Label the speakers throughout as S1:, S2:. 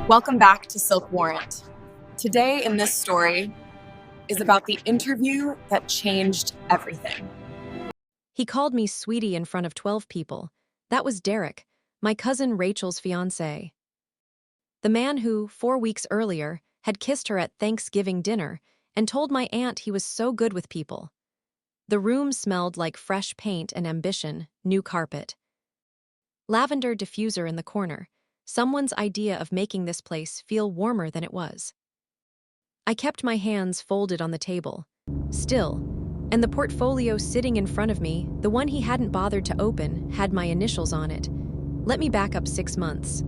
S1: Welcome back to Silk Warrant. Today in this story is about the interview that changed everything.
S2: He called me sweetie in front of 12 people. That was Derek, my cousin Rachel's fiancé. The man who, 4 weeks earlier, had kissed her at Thanksgiving dinner and told my aunt he was so good with people. The room smelled like fresh paint and ambition, new carpet. Lavender diffuser in the corner, someone's idea of making this place feel warmer than it was. I kept my hands folded on the table, still, and the portfolio sitting in front of me, the one he hadn't bothered to open, had my initials on it. Let me back up 6 months.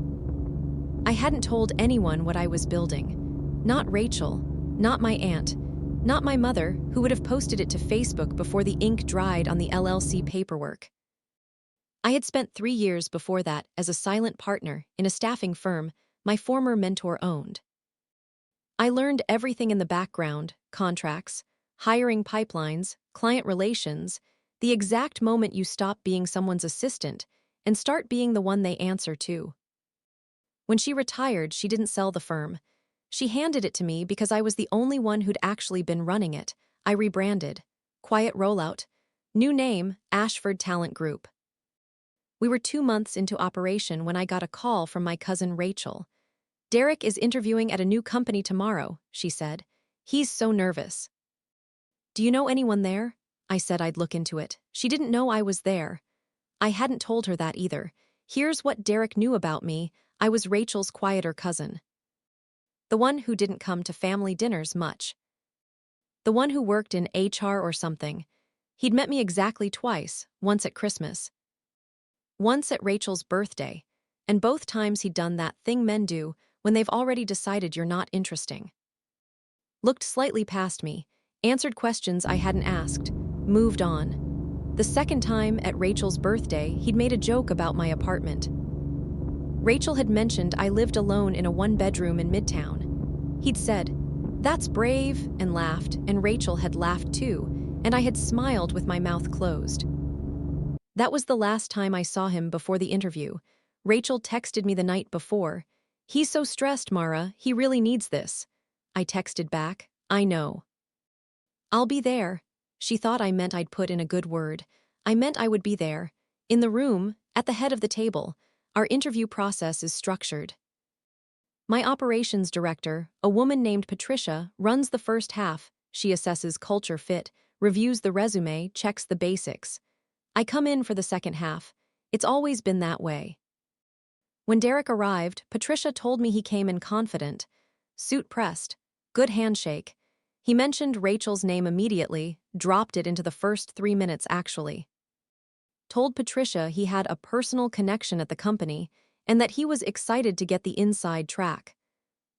S2: I hadn't told anyone what I was building. Not Rachel, not my aunt, not my mother, who would have posted it to Facebook before the ink dried on the LLC paperwork. I had spent 3 years before that as a silent partner in a staffing firm my former mentor owned. I learned everything in the background: contracts, hiring pipelines, client relations, the exact moment you stop being someone's assistant and start being the one they answer to. When she retired, she didn't sell the firm. She handed it to me because I was the only one who'd actually been running it. I rebranded. Quiet rollout. New name, Ashford Talent Group. We were 2 months into operation when I got a call from my cousin Rachel. Derek is interviewing at a new company tomorrow, she said. He's so nervous. Do you know anyone there? I said I'd look into it. She didn't know I was there. I hadn't told her that either. Here's what Derek knew about me. I was Rachel's quieter cousin. The one who didn't come to family dinners much. The one who worked in HR or something. He'd met me exactly twice, once at Christmas. Once at Rachel's birthday, and both times he'd done that thing men do when they've already decided you're not interesting. Looked slightly past me, answered questions I hadn't asked, moved on. The second time, at Rachel's birthday, he'd made a joke about my apartment. Rachel had mentioned I lived alone in a 1-bedroom in Midtown. He'd said, "That's brave," and laughed, and Rachel had laughed too, and I had smiled with my mouth closed. That was the last time I saw him before the interview. Rachel texted me the night before. "He's so stressed, Mara, he really needs this." I texted back, "I know." "I'll be there." She thought I meant I'd put in a good word. I meant I would be there. In the room, at the head of the table. Our interview process is structured. My operations director, a woman named Patricia, runs the first half. She assesses culture fit, reviews the resume, checks the basics. I come in for the second half. It's always been that way. When Derek arrived, Patricia told me he came in confident. Suit pressed. Good handshake. He mentioned Rachel's name immediately, dropped it into the first 3 minutes actually. Told Patricia he had a personal connection at the company and that he was excited to get the inside track.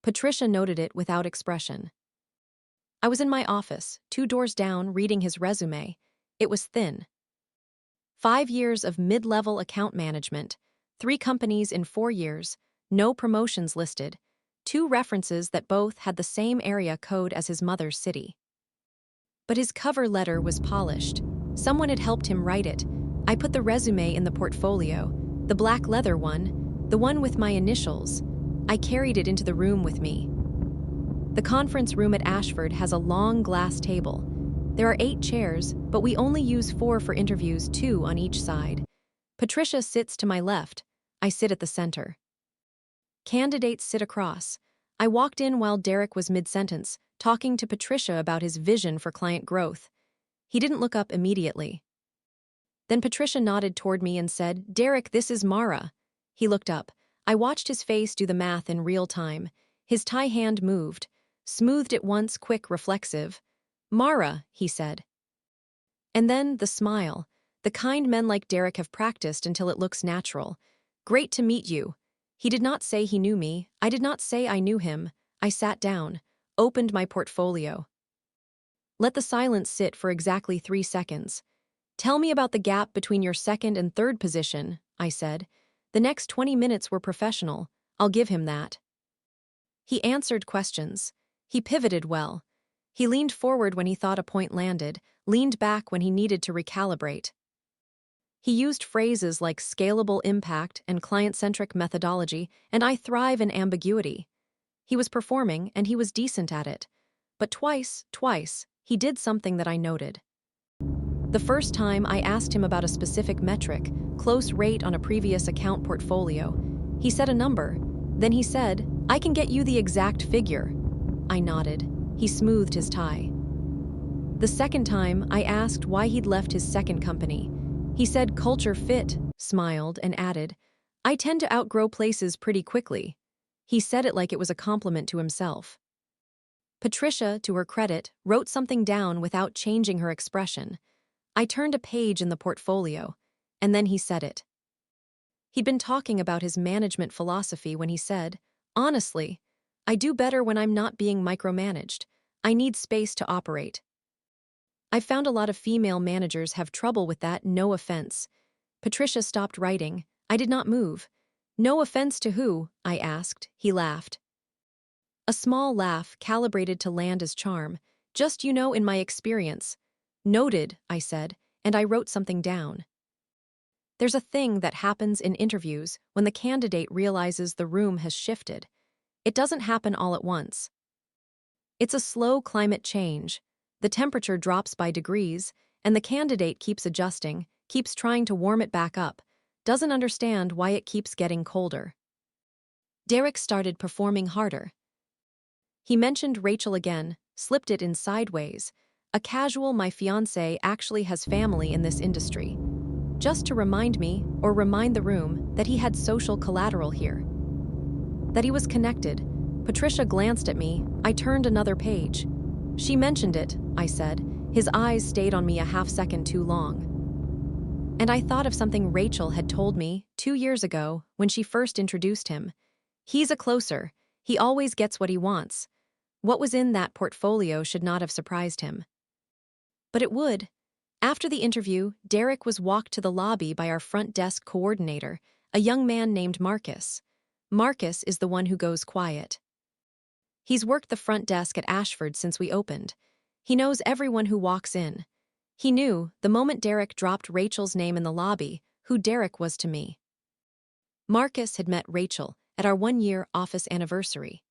S2: Patricia noted it without expression. I was in my office, 2 doors down, reading his resume. It was thin. 5 years of mid-level account management, 3 companies in 4 years, no promotions listed, 2 references that both had the same area code as his mother's city. But his cover letter was polished. Someone had helped him write it. I put the resume in the portfolio, the black leather one, the one with my initials. I carried it into the room with me. The conference room at Ashford has a long glass table. There are 8 chairs, but we only use 4 for interviews, 2 on each side. Patricia sits to my left. I sit at the center. Candidates sit across. I walked in while Derek was mid-sentence, talking to Patricia about his vision for client growth. He didn't look up immediately. Then Patricia nodded toward me and said, "Derek, this is Mara." He looked up. I watched his face do the math in real time. His tie hand moved, smoothed it once, quick, reflexive. "Mara," he said. And then the smile, the kind men like Derek have practiced until it looks natural. "Great to meet you." He did not say he knew me. I did not say I knew him. I sat down, opened my portfolio. Let the silence sit for exactly 3 seconds. "Tell me about the gap between your second and third position," I said. The next 20 minutes were professional. I'll give him that. He answered questions. He pivoted well. He leaned forward when he thought a point landed, leaned back when he needed to recalibrate. He used phrases like scalable impact and client-centric methodology, and I thrive in ambiguity. He was performing, and he was decent at it. But twice, he did something that I noted. The first time I asked him about a specific metric, close rate on a previous account portfolio. He said a number. Then he said, "I can get you the exact figure." I nodded. He smoothed his tie. The second time, I asked why he'd left his second company. He said culture fit, smiled, and added, "I tend to outgrow places pretty quickly." He said it like it was a compliment to himself. Patricia, to her credit, wrote something down without changing her expression. I turned a page in the portfolio, and then he said it. He'd been talking about his management philosophy when he said, "Honestly, I do better when I'm not being micromanaged. I need space to operate." I found a lot of female managers have trouble with that, no offense. Patricia stopped writing. I did not move. "No offense to who?" I asked. He laughed. A small laugh calibrated to land as charm. "Just, in my experience." "Noted," I said, and I wrote something down. There's a thing that happens in interviews when the candidate realizes the room has shifted. It doesn't happen all at once. It's a slow climate change. The temperature drops by degrees, and the candidate keeps adjusting, keeps trying to warm it back up, doesn't understand why it keeps getting colder. Derek started performing harder. He mentioned Rachel again, slipped it in sideways. A casual, "My fiancé actually has family in this industry." Just to remind me, or remind the room, that he had social collateral here. That he was connected. Patricia glanced at me. I turned another page. "She mentioned it," I said. His eyes stayed on me a half-second too long. And I thought of something Rachel had told me 2 years ago when she first introduced him. "He's a closer. He always gets what he wants." What was in that portfolio should not have surprised him. But it would. After the interview, Derek was walked to the lobby by our front desk coordinator, a young man named Marcus. Marcus is the one who goes quiet. He's worked the front desk at Ashford since we opened. He knows everyone who walks in. He knew, the moment Derek dropped Rachel's name in the lobby, who Derek was to me. Marcus had met Rachel at our 1-year office anniversary.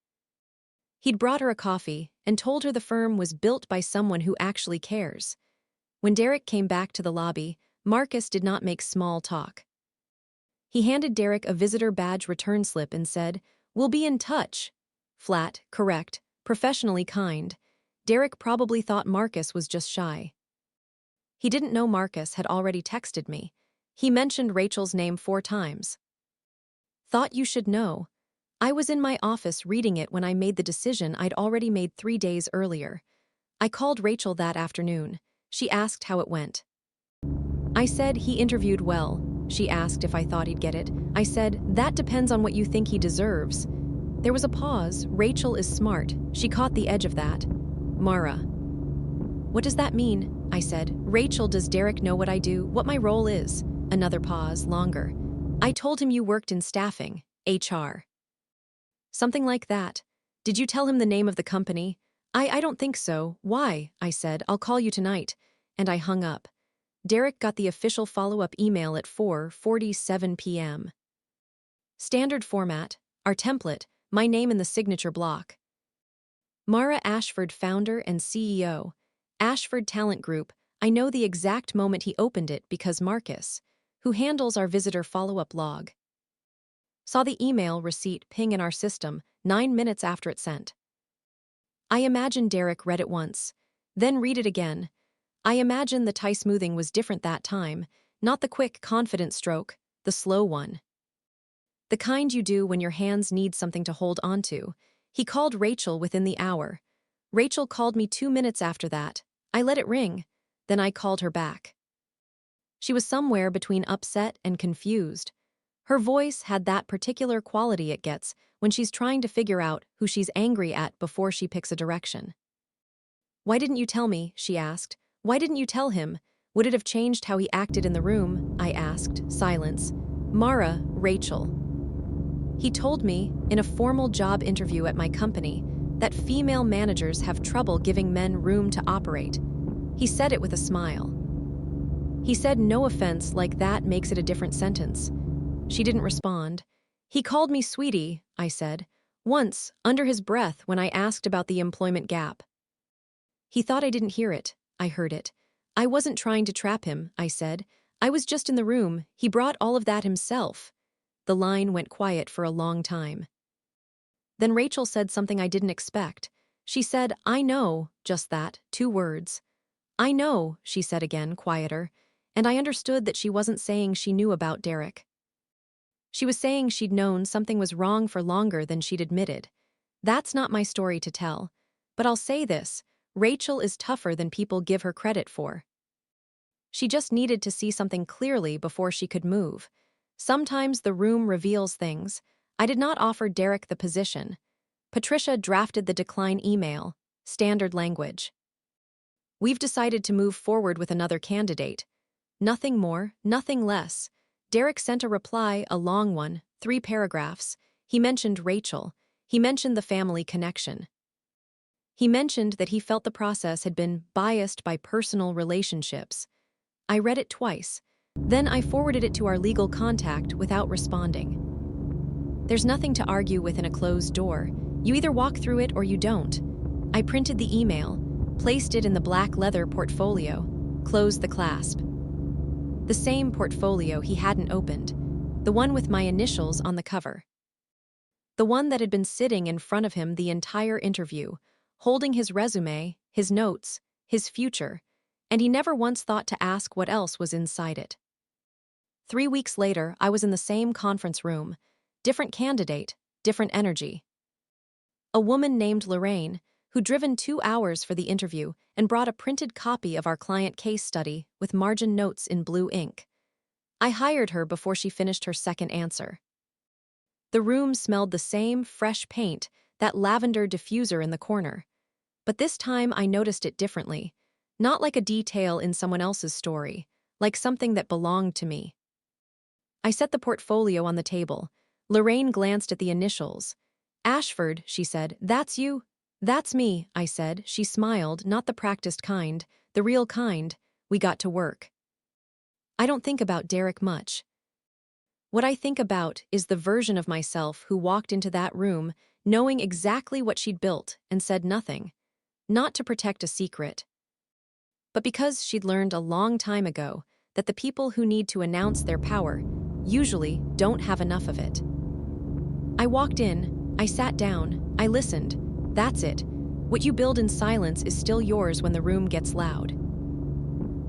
S2: He'd brought her a coffee and told her the firm was built by someone who actually cares. When Derek came back to the lobby, Marcus did not make small talk. He handed Derek a visitor badge return slip and said, "We'll be in touch." Flat, correct, professionally kind. Derek probably thought Marcus was just shy. He didn't know Marcus had already texted me. He mentioned Rachel's name 4 times. "Thought you should know. I was in my office reading it when I made the decision I'd already made 3 days earlier. I called Rachel that afternoon. She asked how it went. I said he interviewed well. She asked if I thought he'd get it. I said, that depends on what you think he deserves." There was a pause. Rachel is smart. She caught the edge of that. "Mara." "What does that mean?" I said. "Rachel, does Derek know what I do, what my role is?" Another pause, longer. "I told him you worked in staffing, HR." "Something like that. Did you tell him the name of the company?" I don't think so." "Why?" I said. "I'll call you tonight." And I hung up. Derek got the official follow-up email at 4:47 p.m. Standard format, our template, my name in the signature block. Mara Ashford, founder and CEO. Ashford Talent Group. I know the exact moment he opened it because Marcus, who handles our visitor follow-up log, saw the email receipt ping in our system 9 minutes after it sent. I imagine Derek read it once, then read it again. I imagine the tie smoothing was different that time, not the quick, confident stroke, the slow one. The kind you do when your hands need something to hold onto. He called Rachel within the hour. Rachel called me 2 minutes after that. I let it ring. Then I called her back. She was somewhere between upset and confused. Her voice had that particular quality it gets when she's trying to figure out who she's angry at before she picks a direction. "Why didn't you tell me?" she asked. "Why didn't you tell him? Would it have changed how he acted in the room?" I asked. Silence. "Mara, Rachel. He told me, in a formal job interview at my company, that female managers have trouble giving men room to operate." He said it with a smile. He said no offense like that makes it a different sentence. She didn't respond. He called me sweetie, I said, once, under his breath when I asked about the employment gap. He thought I didn't hear it. I heard it. I wasn't trying to trap him, I said. I was just in the room. He brought all of that himself. The line went quiet for a long time. Then Rachel said something I didn't expect. She said, I know, just that, 2 words. I know, she said again, quieter, and I understood that she wasn't saying she knew about Derek. She was saying she'd known something was wrong for longer than she'd admitted. That's not my story to tell. But I'll say this, Rachel is tougher than people give her credit for. She just needed to see something clearly before she could move. Sometimes the room reveals things. I did not offer Derek the position. Patricia drafted the decline email, standard language. We've decided to move forward with another candidate. Nothing more, nothing less. Derek sent a reply, a long one, 3 paragraphs. He mentioned Rachel. He mentioned the family connection. He mentioned that he felt the process had been biased by personal relationships. I read it twice. Then I forwarded it to our legal contact without responding. There's nothing to argue with in a closed door. You either walk through it or you don't. I printed the email, placed it in the black leather portfolio, closed the clasp. The same portfolio he hadn't opened, the one with my initials on the cover. The one that had been sitting in front of him the entire interview, holding his resume, his notes, his future, and he never once thought to ask what else was inside it. 3 weeks later, I was in the same conference room. Different candidate, different energy. A woman named Lorraine, who'd driven 2 hours for the interview and brought a printed copy of our client case study with margin notes in blue ink. I hired her before she finished her second answer. The room smelled the same fresh paint, that lavender diffuser in the corner. But this time I noticed it differently, not like a detail in someone else's story, like something that belonged to me. I set the portfolio on the table. Lorraine glanced at the initials. Ashford, she said, that's you? That's me, I said. She smiled, not the practiced kind, the real kind. We got to work. I don't think about Derek much. What I think about is the version of myself who walked into that room knowing exactly what she'd built and said nothing, not to protect a secret, but because she'd learned a long time ago that the people who need to announce their power usually don't have enough of it. I walked in, I sat down, I listened. That's it. What you build in silence is still yours when the room gets loud.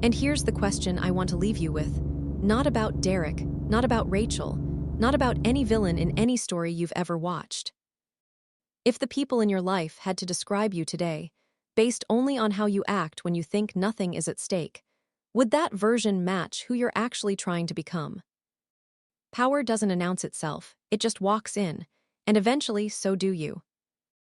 S2: And here's the question I want to leave you with. Not about Derek, not about Rachel, not about any villain in any story you've ever watched. If the people in your life had to describe you today, based only on how you act when you think nothing is at stake, would that version match who you're actually trying to become? Power doesn't announce itself, it just walks in, and eventually so do you.